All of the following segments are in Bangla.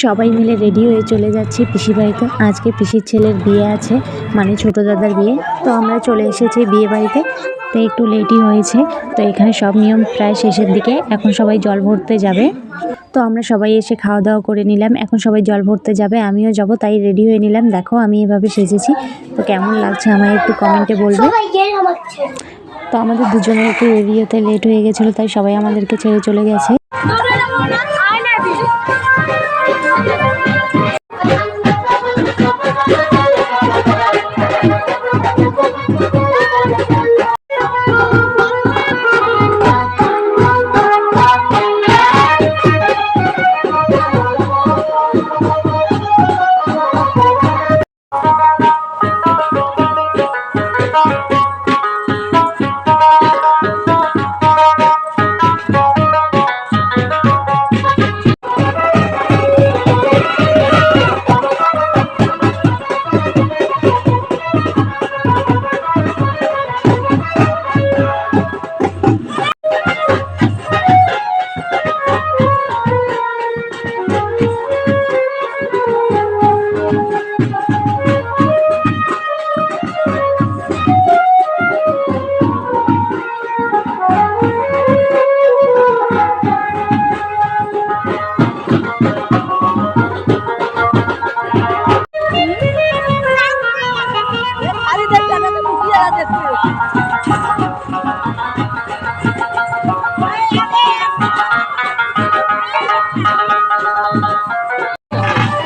সবাই মিলে রেডি হয়ে চলে যাচ্ছি পিসির বাড়িতে। আজকে পিসির ছেলের বিয়ে আছে, মানে ছোট দাদার বিয়ে। তো আমরা চলে এসেছি বিয়ে বাড়িতে, তো একটু লেটই হয়েছে। তো এখানে সব নিয়ম প্রায় শেষের দিকে, এখন সবাই জল ভরতে যাবে। তো আমরা সবাই এসে খাওয়া দাওয়া করে নিলাম, এখন সবাই জল ভরতে যাবে, আমিও যাব, তাই রেডি হয়ে নিলাম। দেখো আমি এভাবে সেজেছি, তো কেমন লাগছে আমায় একটু কমেন্টে বলবে। তো আমাদের দুজনের একটু রেডি হতে লেট হয়ে গেছিলো, তাই সবাই আমাদেরকে ছেড়ে চলে গেছে।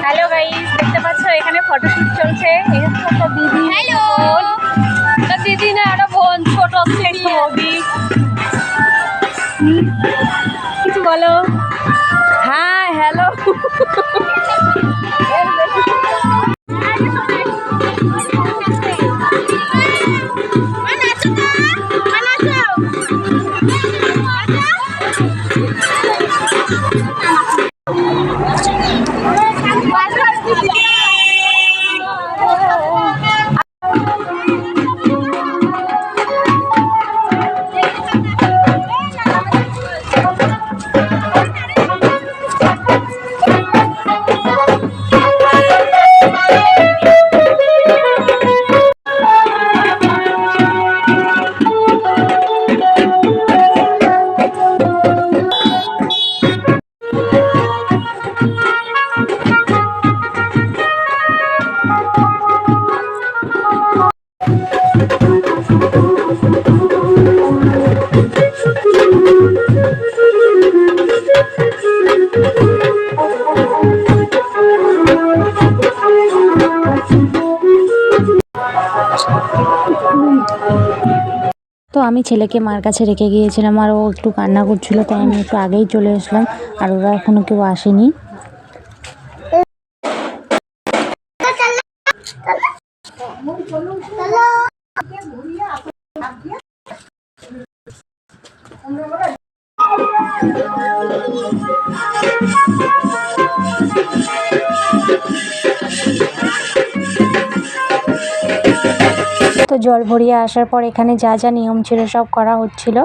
হ্যালো গাইস, দেখতে পাচ্ছ এখানে ফটোশুট চলছে। দিদি, হ্যালো, দিদি না একটা বোন, ছোট বৌদি, কিছু বলো। হ্যাঁ হ্যালো। তো আমি ছেলেকে মার কাছে রেখে গিয়েছিলাম, আর ও একটু কান্না করছিল, তাই আমি একটু আগেই চলে আসলাম, আর ওরা এখনো কেউ আসেনি। তো জল ভরিয়ে আসার পর এখানে যা যা নিয়ম ছিল সব করা হচ্ছিল।